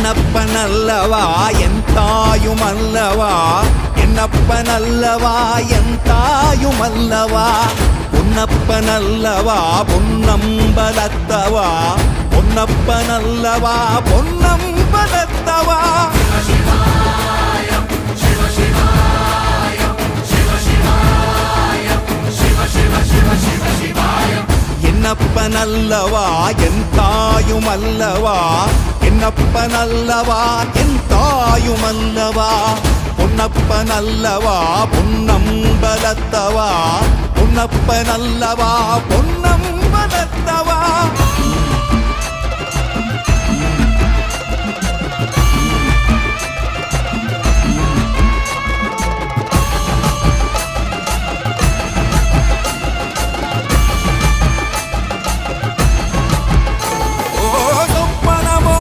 என்னப்பனல்லவா என் தாயுமல்லவா என்னப்பனல்லவா என் தாயுமல்லவா பொன்னப்பனல்லவா பொன்னம்பலத்தவா பொன்னப்பனல்லவா பொன்னம்பலத்தவா என்னப்பனல்லவா என் தாயுமல்லவா என்னப்பனல்லவா என் தாயுமல்லவா பொன்னப்பனல்லவா பொன்னம்பலத்தவா பொன்னப்பனல்லவா பொன்னம்பலத்தவா